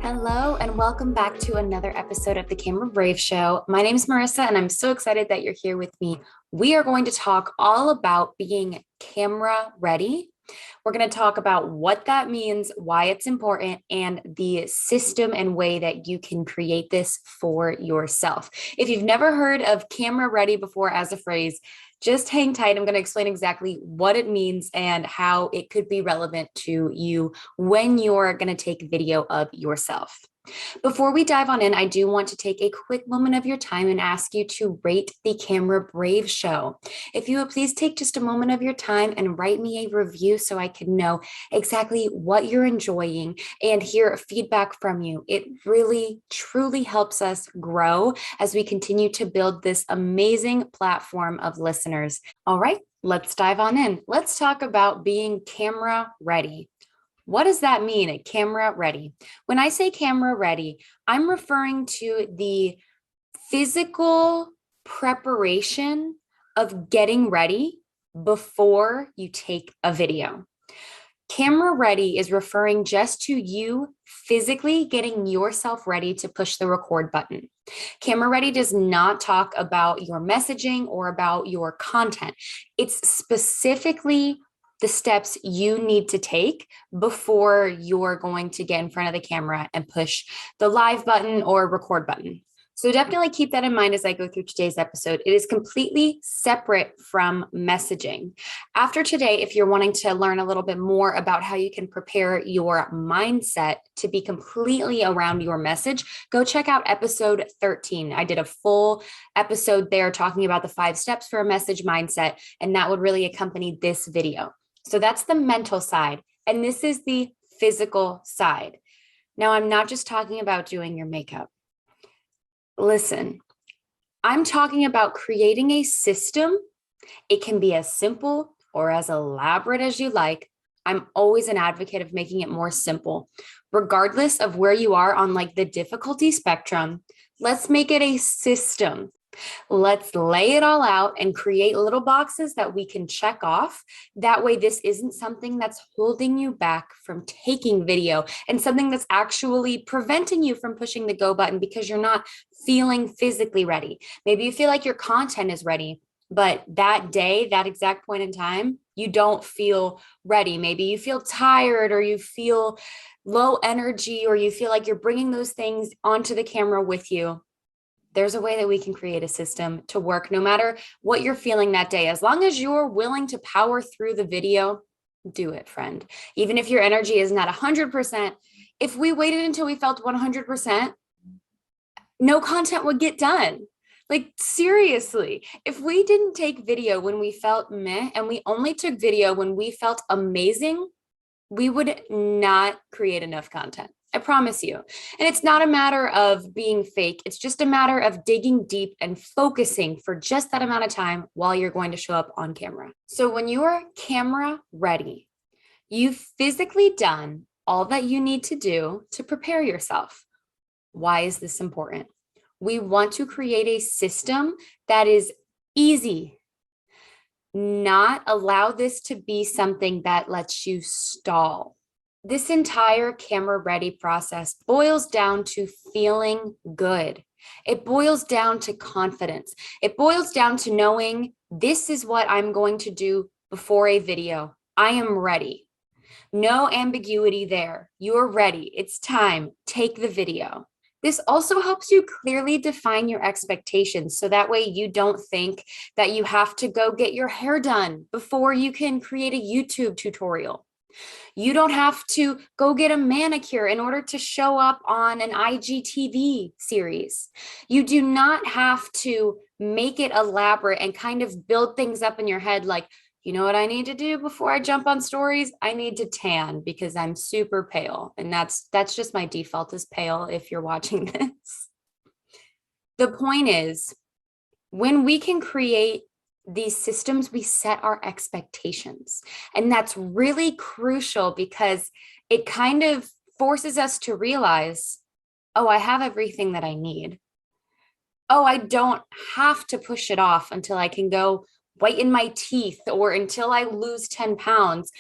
Hello, and welcome back to another episode of the Camera Brave Show. My name is Marissa, and I'm so excited that you're here with me. We are going to talk all about being camera ready. We're going to talk about what that means, why it's important, and the system and way that you can create this for yourself. If you've never heard of camera ready before as a phrase, just hang tight. I'm going to explain exactly what it means and how it could be relevant to you when you're going to take video of yourself. Before we dive on in, I do want to take a quick moment of your time and ask you to rate the Camera Brave Show. If you would please take just a moment of your time and write me a review so I can know exactly what you're enjoying and hear feedback from you. It really, truly helps us grow as we continue to build this amazing platform of listeners. All right, let's dive on in. Let's talk about being camera ready. What does that mean, camera ready? When I say camera ready, I'm referring to the physical preparation of getting ready before you take a video. Camera ready is referring just to you physically getting yourself ready to push the record button. Camera ready does not talk about your messaging or about your content. It's specifically the steps you need to take before you're going to get in front of the camera and push the live button or record button. So definitely keep that in mind as I go through today's episode. It is completely separate from messaging. After today, if you're wanting to learn a little bit more about how you can prepare your mindset to be completely around your message, go check out episode 13. I did a full episode there talking about the 5 steps for a message mindset, and that would really accompany this video. So that's the mental side, and this is the physical side. Now, I'm not just talking about doing your makeup. Listen, I'm talking about creating a system. It can be as simple or as elaborate as you like. I'm always an advocate of making it more simple. Regardless of where you are on like the difficulty spectrum, let's make it a system. Let's lay it all out and create little boxes that we can check off. That way, this isn't something that's holding you back from taking video and something that's actually preventing you from pushing the go button because you're not feeling physically ready. Maybe you feel like your content is ready, but that day, that exact point in time, you don't feel ready. Maybe you feel tired or you feel low energy or you feel like you're bringing those things onto the camera with you. There's a way that we can create a system to work no matter what you're feeling that day. As long as you're willing to power through the video, do it, friend. Even if your energy is not 100%, if we waited until we felt 100%, no content would get done. Like, seriously, if we didn't take video when we felt meh and we only took video when we felt amazing, we would not create enough content. I promise you. And it's not a matter of being fake. It's just a matter of digging deep and focusing for just that amount of time while you're going to show up on camera. So when you are camera ready, you've physically done all that you need to do to prepare yourself. Why is this important? We want to create a system that is easy, not allow this to be something that lets you stall. This entire camera ready process boils down to feeling good. It boils down to confidence. It boils down to knowing this is what I'm going to do before a video. I am ready. No ambiguity there. You're ready. It's time. Take the video. This also helps you clearly define your expectations. So that way you don't think that you have to go get your hair done before you can create a YouTube tutorial. You don't have to go get a manicure in order to show up on an IGTV series. You do not have to make it elaborate and kind of build things up in your head like, you know what I need to do before I jump on stories? I need to tan because I'm super pale. And that's just my default is pale if you're watching this. The point is, when we can create these systems, we set our expectations. And that's really crucial because it kind of forces us to realize, oh, I have everything that I need. Oh, I don't have to push it off until I can go whiten my teeth or until I lose 10 pounds.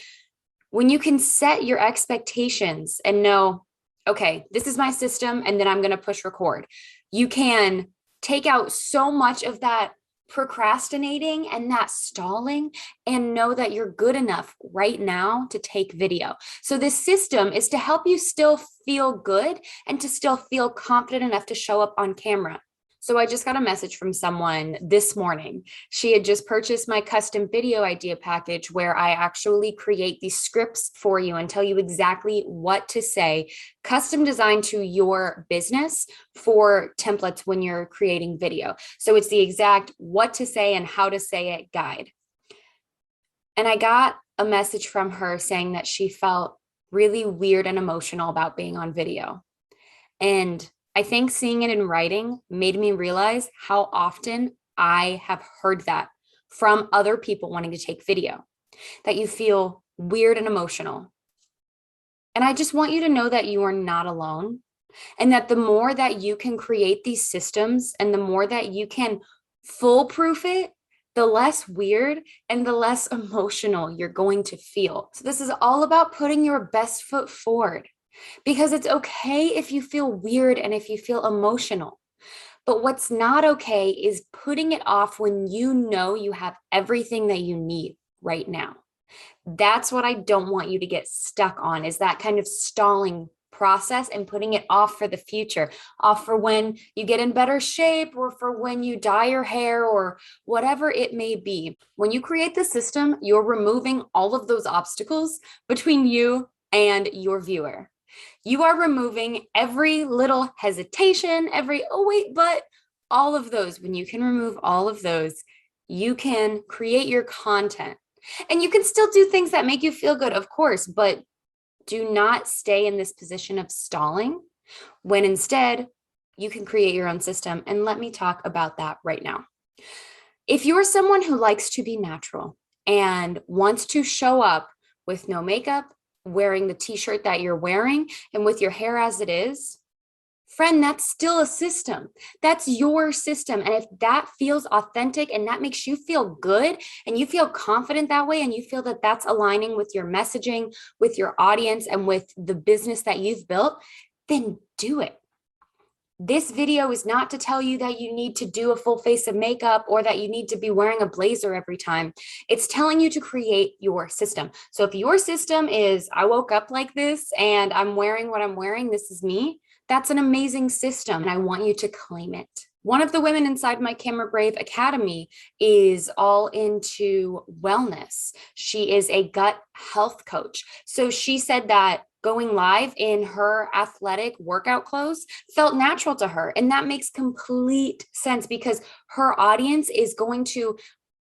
When you can set your expectations and know, okay, this is my system, and then I'm going to push record. You can take out so much of that procrastinating and that stalling and know that you're good enough right now to take video. So this system is to help you still feel good and to still feel confident enough to show up on camera. So I just got a message from someone this morning. She had just purchased my custom video idea package where I actually create these scripts for you and tell you exactly what to say, custom designed to your business for templates when you're creating video. So it's the exact what to say and how to say it guide. And I got a message from her saying that she felt really weird and emotional about being on video. And I think seeing it in writing made me realize how often I have heard that from other people wanting to take video, that you feel weird and emotional. And I just want you to know that you are not alone, and that the more that you can create these systems and the more that you can foolproof it, the less weird and the less emotional you're going to feel. So this is all about putting your best foot forward. Because it's okay if you feel weird and if you feel emotional. But what's not okay is putting it off when you know you have everything that you need right now. That's what I don't want you to get stuck on, is that kind of stalling process and putting it off for the future, off for when you get in better shape or for when you dye your hair or whatever it may be. When you create the system, you're removing all of those obstacles between you and your viewer. You are removing every little hesitation, every, oh, wait, but all of those. When you can remove all of those, you can create your content. And you can still do things that make you feel good, of course, but do not stay in this position of stalling when instead you can create your own system. And let me talk about that right now. If you're someone who likes to be natural and wants to show up with no makeup, wearing the t-shirt that you're wearing and with your hair as it is, friend, that's still a system. That's your system. And if that feels authentic and that makes you feel good and you feel confident that way and you feel that that's aligning with your messaging, with your audience, and with the business that you've built, then do it. This video is not to tell you that you need to do a full face of makeup or that you need to be wearing a blazer every time. It's telling you to create your system. So if your system is, I woke up like this and I'm wearing what I'm wearing, this is me, that's an amazing system and I want you to claim it. One of the women inside my Camera Brave Academy is all into wellness. She is a gut health coach. So she said that going live in her athletic workout clothes felt natural to her. And that makes complete sense because her audience is going to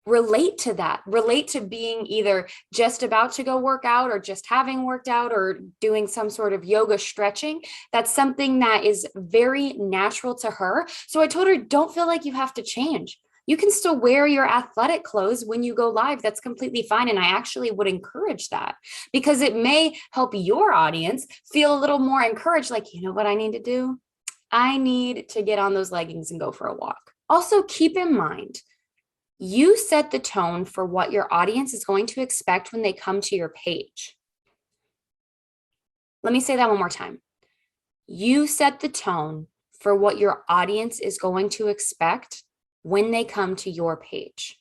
relate to that, relate to being either just about to go work out or just having worked out or doing some sort of yoga stretching. That's something that is very natural to her. So I told her, don't feel like you have to change. You can still wear your athletic clothes when you go live. That's completely fine. And I actually would encourage that because it may help your audience feel a little more encouraged. Like, you know what I need to do? I need to get on those leggings and go for a walk. Also, keep in mind, you set the tone for what your audience is going to expect when they come to your page. Let me say that one more time. You set the tone for what your audience is going to expect when they come to your page.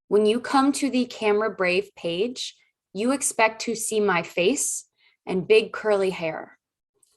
When you come to the Camera Brave page, you expect to see my face and big curly hair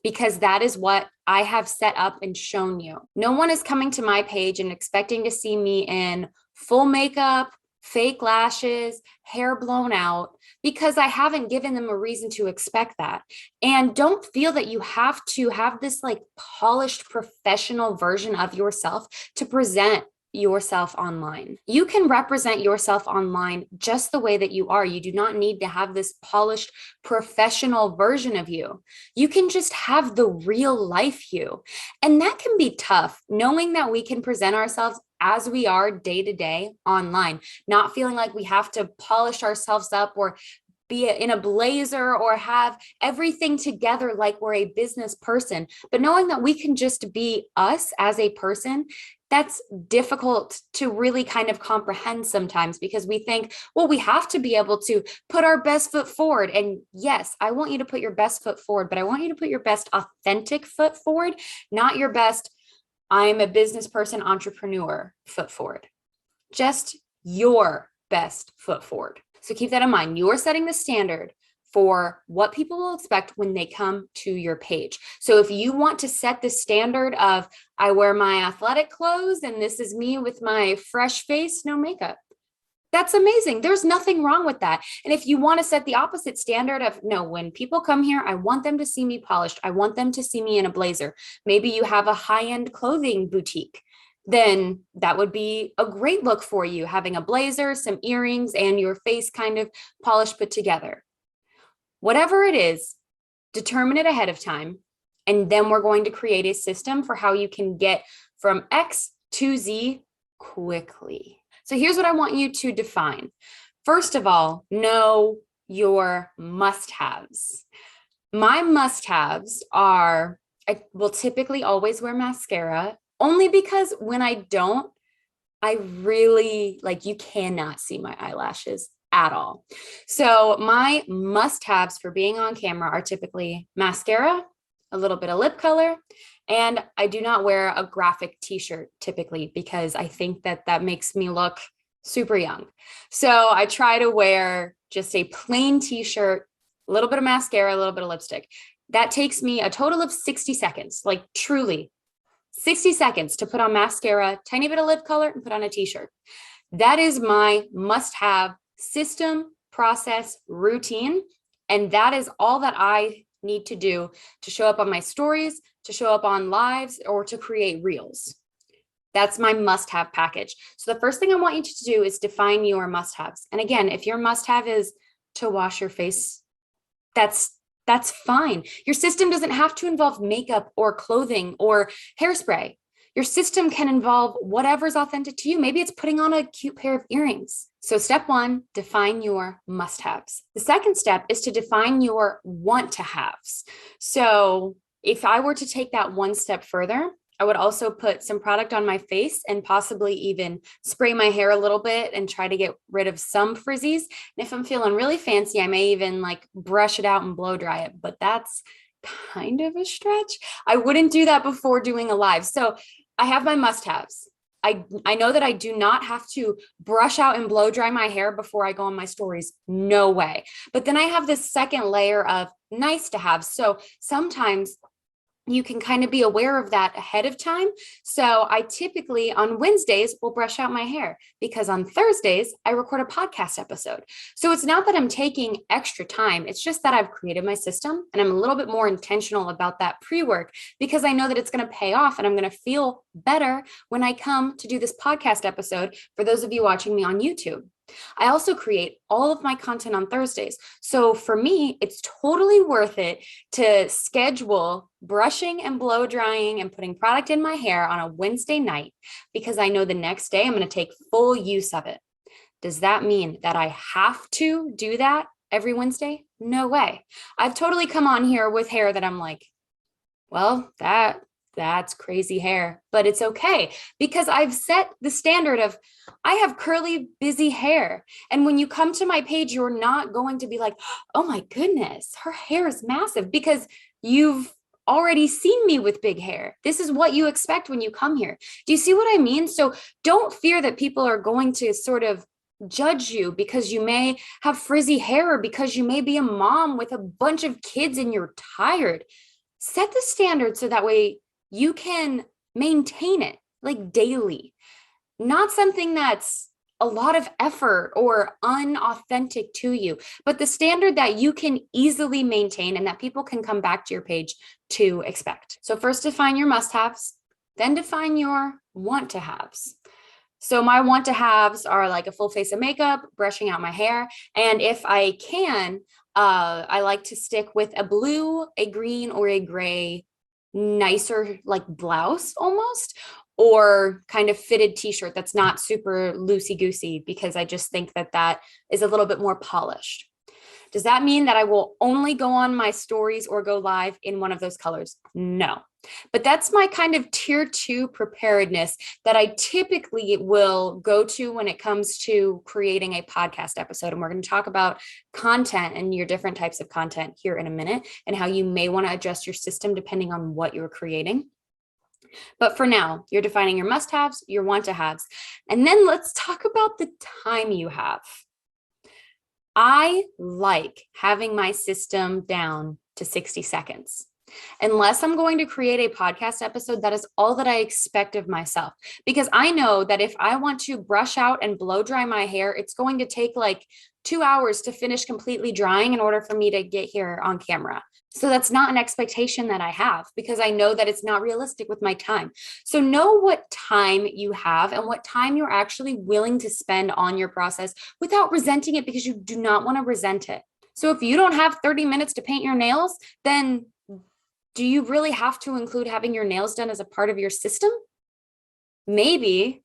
because that is what I have set up and shown you. No one is coming to my page and expecting to see me in full makeup, fake lashes, hair blown out, because I haven't given them a reason to expect that. And don't feel that you have to have this like polished professional version of yourself to present yourself online. You can represent yourself online just the way that you are. You do not need to have this polished professional version of you. You can just have the real life you. And that can be tough, knowing that we can present ourselves as we are day to day online, not feeling like we have to polish ourselves up or be in a blazer or have everything together like we're a business person, but knowing that we can just be us as a person that's difficult to really kind of comprehend sometimes because we think, well, we have to be able to put our best foot forward. And yes, I want you to put your best foot forward, but I want you to put your best authentic foot forward, not your best, I'm a business person, entrepreneur foot forward. Just your best foot forward. So keep that in mind. You're setting the standard for what people will expect when they come to your page. So if you want to set the standard of, I wear my athletic clothes and this is me with my fresh face, no makeup, that's amazing. There's nothing wrong with that. And if you want to set the opposite standard of, no, when people come here, I want them to see me polished. I want them to see me in a blazer. Maybe you have a high-end clothing boutique. Then that would be a great look for you, having a blazer, some earrings, and your face kind of polished, put together. Whatever it is, determine it ahead of time. And then we're going to create a system for how you can get from X to Z quickly. So here's what I want you to define. First of all, know your must-haves. My must-haves are, I will typically always wear mascara, only because when I don't, I really, like, you cannot see my eyelashes at all. So my must-haves for being on camera are typically mascara, a little bit of lip color, and I do not wear a graphic t-shirt typically because I think that that makes me look super young. So I try to wear just a plain t-shirt, a little bit of mascara, a little bit of lipstick. That takes me a total of 60 seconds, like truly 60 seconds to put on mascara, tiny bit of lip color, and put on a t-shirt. That is my must-have system, process, routine. And that is all that I need to do to show up on my stories, to show up on lives, or to create reels. That's my must-have package. So the first thing I want you to do is define your must-haves. And again, if your must-have is to wash your face, that's fine. Your system doesn't have to involve makeup or clothing or hairspray. Your system can involve whatever's authentic to you. Maybe it's putting on a cute pair of earrings. So step one, define your must-haves. The second step is to define your want-to-haves. So if I were to take that one step further, I would also put some product on my face and possibly even spray my hair a little bit and try to get rid of some frizzies. And if I'm feeling really fancy, I may even like brush it out and blow dry it, but that's kind of a stretch. I wouldn't do that before doing a live. So I have my must-haves. I know that I do not have to brush out and blow dry my hair before I go on my stories. No way. But then I have this second layer of nice to have. So sometimes you can kind of be aware of that ahead of time. So I typically on Wednesdays will brush out my hair because on Thursdays I record a podcast episode. So it's not that I'm taking extra time. It's just that I've created my system and I'm a little bit more intentional about that pre-work because I know that it's going to pay off and I'm going to feel better when I come to do this podcast episode for those of you watching me on YouTube. I also create all of my content on Thursdays. So for me, it's totally worth it to schedule brushing and blow drying and putting product in my hair on a Wednesday night because I know the next day I'm going to take full use of it. Does that mean that I have to do that every Wednesday? No way. I've totally come on here with hair that I'm like, well, that's crazy hair, but it's okay because I've set the standard of I have curly, busy hair. And when you come to my page, you're not going to be like, oh my goodness, her hair is massive because you've already seen me with big hair. This is what you expect when you come here. Do you see what I mean? So don't fear that people are going to sort of judge you because you may have frizzy hair or because you may be a mom with a bunch of kids and you're tired. Set the standard so that way you can maintain it like daily, not something that's a lot of effort or unauthentic to you, but the standard that you can easily maintain and that people can come back to your page to expect. So first define your must-haves, then define your want-to-haves. So my want-to-haves are like a full face of makeup, brushing out my hair, and if I can, I like to stick with a blue, a green, or a gray nicer like blouse almost, or kind of fitted t-shirt that's not super loosey-goosey because I just think that that is a little bit more polished. Does that mean that I will only go on my stories or go live in one of those colors? No. But that's my kind of tier 2 preparedness that I typically will go to when it comes to creating a podcast episode. And we're going to talk about content and your different types of content here in a minute and how you may want to adjust your system depending on what you're creating. But for now, you're defining your must-haves, your want-to-haves. And then let's talk about the time you have. I like having my system down to 60 seconds. Unless I'm going to create a podcast episode, that is all that I expect of myself. Because I know that if I want to brush out and blow dry my hair, it's going to take like 2 hours to finish completely drying in order for me to get here on camera. So that's not an expectation that I have because I know that it's not realistic with my time. So know what time you have and what time you're actually willing to spend on your process without resenting it, because you do not want to resent it. So if you don't have 30 minutes to paint your nails, then do you really have to include having your nails done as a part of your system? Maybe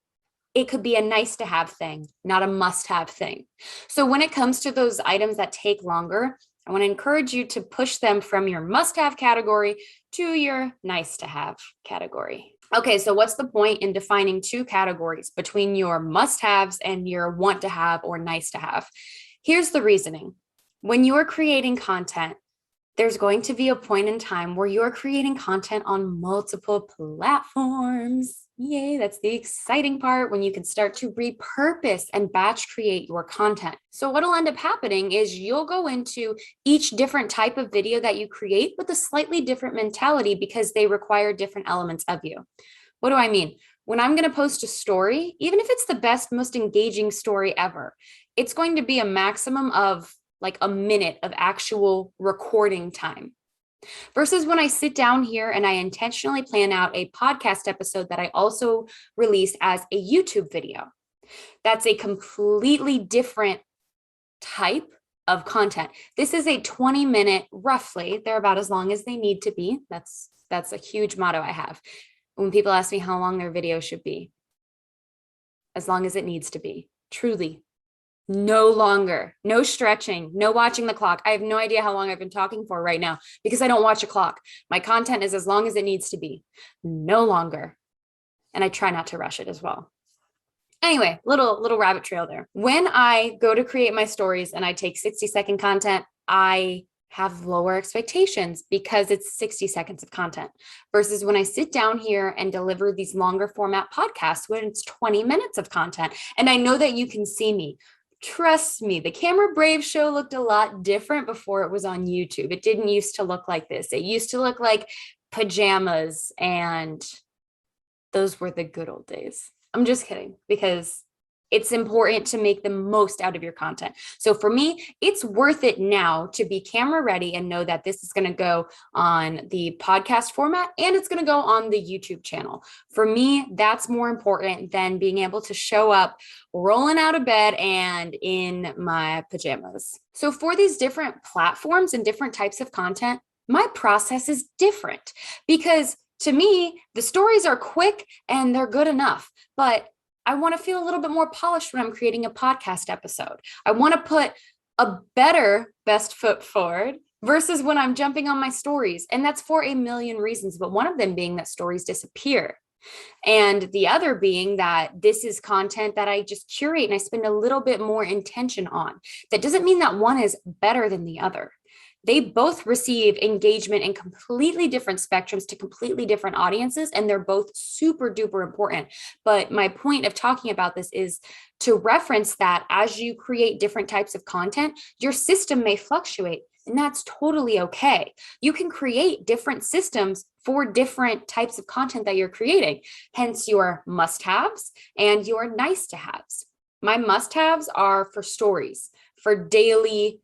it could be a nice to have thing, not a must have thing. So when it comes to those items that take longer, I want to encourage you to push them from your must have category to your nice to have category. Okay, so what's the point in defining 2 categories between your must haves and your want to have or nice to have? Here's the reasoning. When you're creating content, there's going to be a point in time where you're creating content on multiple platforms. Yay, that's the exciting part, when you can start to repurpose and batch create your content. So what'll end up happening is you'll go into each different type of video that you create with a slightly different mentality because they require different elements of you. What do I mean? When I'm going to post a story, even if it's the best, most engaging story ever, it's going to be a maximum of like a minute of actual recording time. Versus when I sit down here and I intentionally plan out a podcast episode that I also release as a YouTube video. That's a completely different type of content. This is a 20-minute, roughly, they're about as long as they need to be. That's a huge motto I have. When people ask me how long their video should be, as long as it needs to be, truly. No longer, no stretching, no watching the clock. I have no idea how long I've been talking for right now because I don't watch a clock. My content is as long as it needs to be, no longer. And I try not to rush it as well. Anyway, little rabbit trail there. When I go to create my stories and I take 60-second content, I have lower expectations because it's 60 seconds of content versus when I sit down here and deliver these longer format podcasts when it's 20 minutes of content. And I know that you can see me. Trust me, the Camera Brave show looked a lot different before it was on YouTube. It didn't used to look like this. It used to look like pajamas, and those were the good old days. I'm just kidding, because it's important to make the most out of your content. So for me, it's worth it now to be camera ready and know that this is going to go on the podcast format and it's going to go on the YouTube channel. For me, that's more important than being able to show up rolling out of bed and in my pajamas. So for these different platforms and different types of content, my process is different because to me, the stories are quick and they're good enough, but I want to feel a little bit more polished when I'm creating a podcast episode. I want to put a better best foot forward versus when I'm jumping on my stories. And that's for a million reasons, but one of them being that stories disappear. And the other being that this is content that I just curate and I spend a little bit more intention on. That doesn't mean that one is better than the other. They both receive engagement in completely different spectrums to completely different audiences, and they're both super duper important. But my point of talking about this is to reference that as you create different types of content, your system may fluctuate, and that's totally okay. You can create different systems for different types of content that you're creating, hence your must-haves and your nice-to-haves. My must-haves are for stories, for daily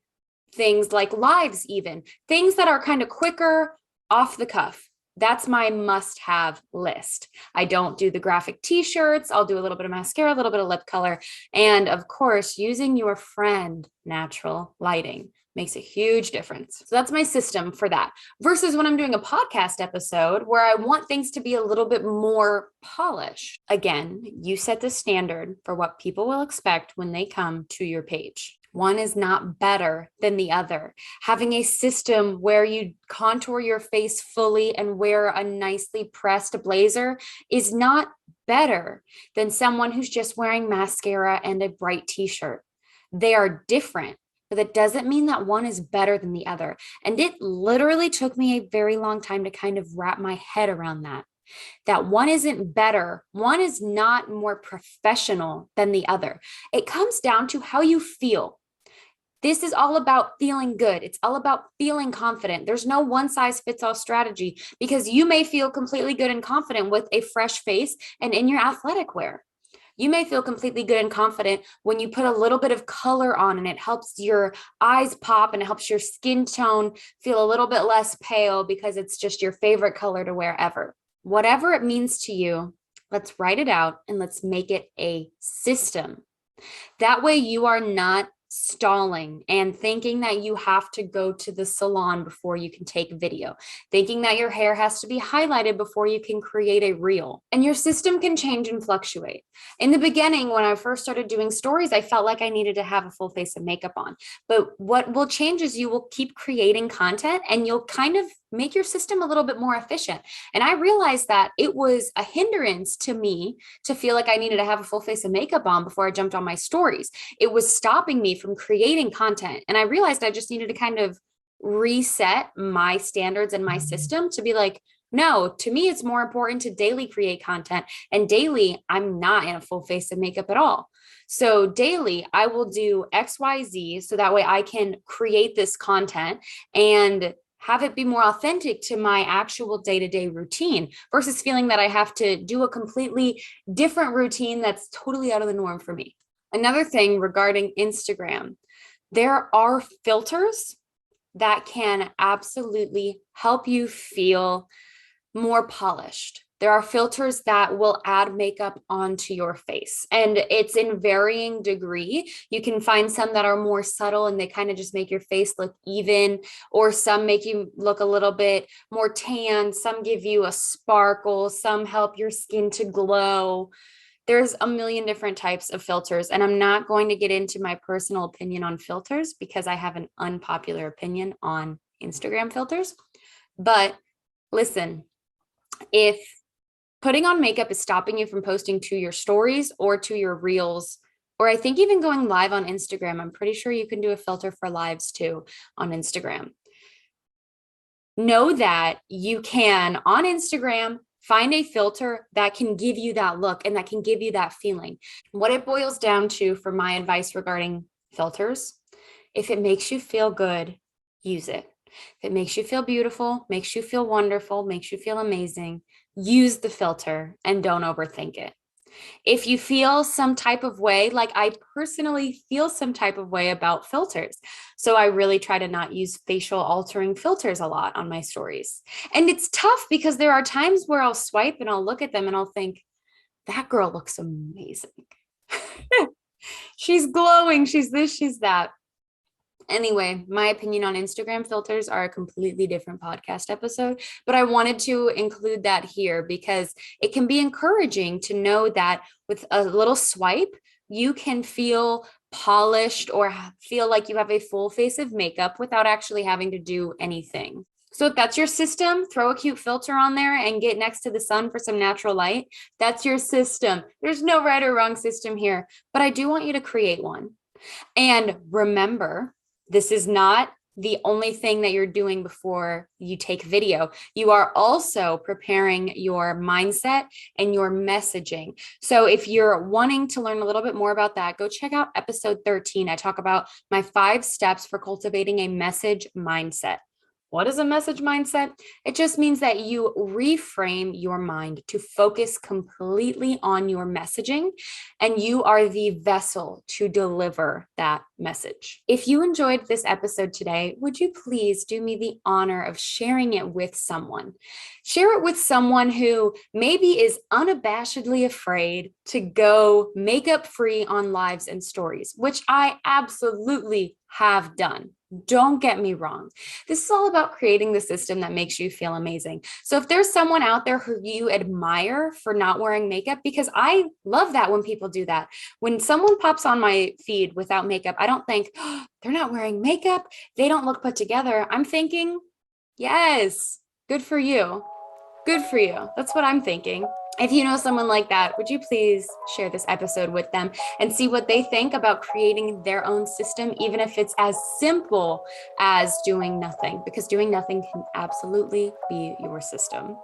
things like lives, even things that are kind of quicker, off the cuff. That's my must-have list. I don't do the graphic t-shirts. I'll do a little bit of mascara, a little bit of lip color. And of course, using your friend natural lighting makes a huge difference. So that's my system for that. Versus when I'm doing a podcast episode where I want things to be a little bit more polished. Again, you set the standard for what people will expect when they come to your page. One is not better than the other. Having a system where you contour your face fully and wear a nicely pressed blazer is not better than someone who's just wearing mascara and a bright t-shirt. They are different, but that doesn't mean that one is better than the other. And it literally took me a very long time to kind of wrap my head around that one isn't better, one is not more professional than the other. It comes down to how you feel. This is all about feeling good. It's all about feeling confident. There's no one size fits all strategy, because you may feel completely good and confident with a fresh face and in your athletic wear. You may feel completely good and confident when you put a little bit of color on and it helps your eyes pop and it helps your skin tone feel a little bit less pale because it's just your favorite color to wear ever. Whatever it means to you, let's write it out and let's make it a system. That way you are not stalling and thinking that you have to go to the salon before you can take video, thinking that your hair has to be highlighted before you can create a reel. And your system can change and fluctuate. In the beginning, when I first started doing stories, I felt like I needed to have a full face of makeup on. But what will change is you will keep creating content and you'll kind of make your system a little bit more efficient. And I realized that it was a hindrance to me to feel like I needed to have a full face of makeup on before I jumped on my stories. It was stopping me from creating content. And I realized I just needed to kind of reset my standards and my system to be like, no, to me, it's more important to daily create content. And daily, I'm not in a full face of makeup at all. So daily, I will do XYZ so that way I can create this content and have it be more authentic to my actual day-to-day routine versus feeling that I have to do a completely different routine that's totally out of the norm for me. Another thing regarding Instagram, there are filters that can absolutely help you feel more polished. There are filters that will add makeup onto your face, and it's in varying degree. You can find some that are more subtle and they kind of just make your face look even, or some make you look a little bit more tan. Some give you a sparkle, some help your skin to glow. There's a million different types of filters, and I'm not going to get into my personal opinion on filters because I have an unpopular opinion on Instagram filters. But listen, if putting on makeup is stopping you from posting to your stories or to your reels, or I think even going live on Instagram, I'm pretty sure you can do a filter for lives too on Instagram. Know that you can, on Instagram, find a filter that can give you that look and that can give you that feeling. What it boils down to for my advice regarding filters, if it makes you feel good, use it. If it makes you feel beautiful, makes you feel wonderful, makes you feel amazing, use the filter and don't overthink it. If you feel some type of way, like I personally feel some type of way about filters, so I really try to not use facial altering filters a lot on my stories. And it's tough because there are times where I'll swipe and I'll look at them and I'll think, that girl looks amazing. She's glowing, she's this, she's that. Anyway, my opinion on Instagram filters are a completely different podcast episode, but I wanted to include that here because it can be encouraging to know that with a little swipe, you can feel polished or feel like you have a full face of makeup without actually having to do anything. So if that's your system, throw a cute filter on there and get next to the sun for some natural light. That's your system. There's no right or wrong system here, but I do want you to create one. And remember, this is not the only thing that you're doing before you take video. You are also preparing your mindset and your messaging. So if you're wanting to learn a little bit more about that, go check out episode 13. I talk about my 5 steps for cultivating a message mindset. What is a message mindset? It just means that you reframe your mind to focus completely on your messaging, and you are the vessel to deliver that message. If you enjoyed this episode today, would you please do me the honor of sharing it with someone? Share it with someone who maybe is unabashedly afraid to go makeup free on lives and stories, which I absolutely have done. Don't get me wrong. This is all about creating the system that makes you feel amazing. So if there's someone out there who you admire for not wearing makeup, because I love that when people do that. When someone pops on my feed without makeup, I don't think, oh, they're not wearing makeup, they don't look put together. I'm thinking, yes, good for you. Good for you. That's what I'm thinking. If you know someone like that, would you please share this episode with them and see what they think about creating their own system, even if it's as simple as doing nothing, because doing nothing can absolutely be your system.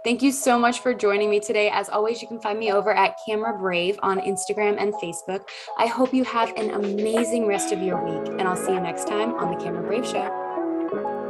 Thank you so much for joining me today. As always, you can find me over at Camera Brave on Instagram and Facebook. I hope you have an amazing rest of your week, and I'll see you next time on the Camera Brave Show.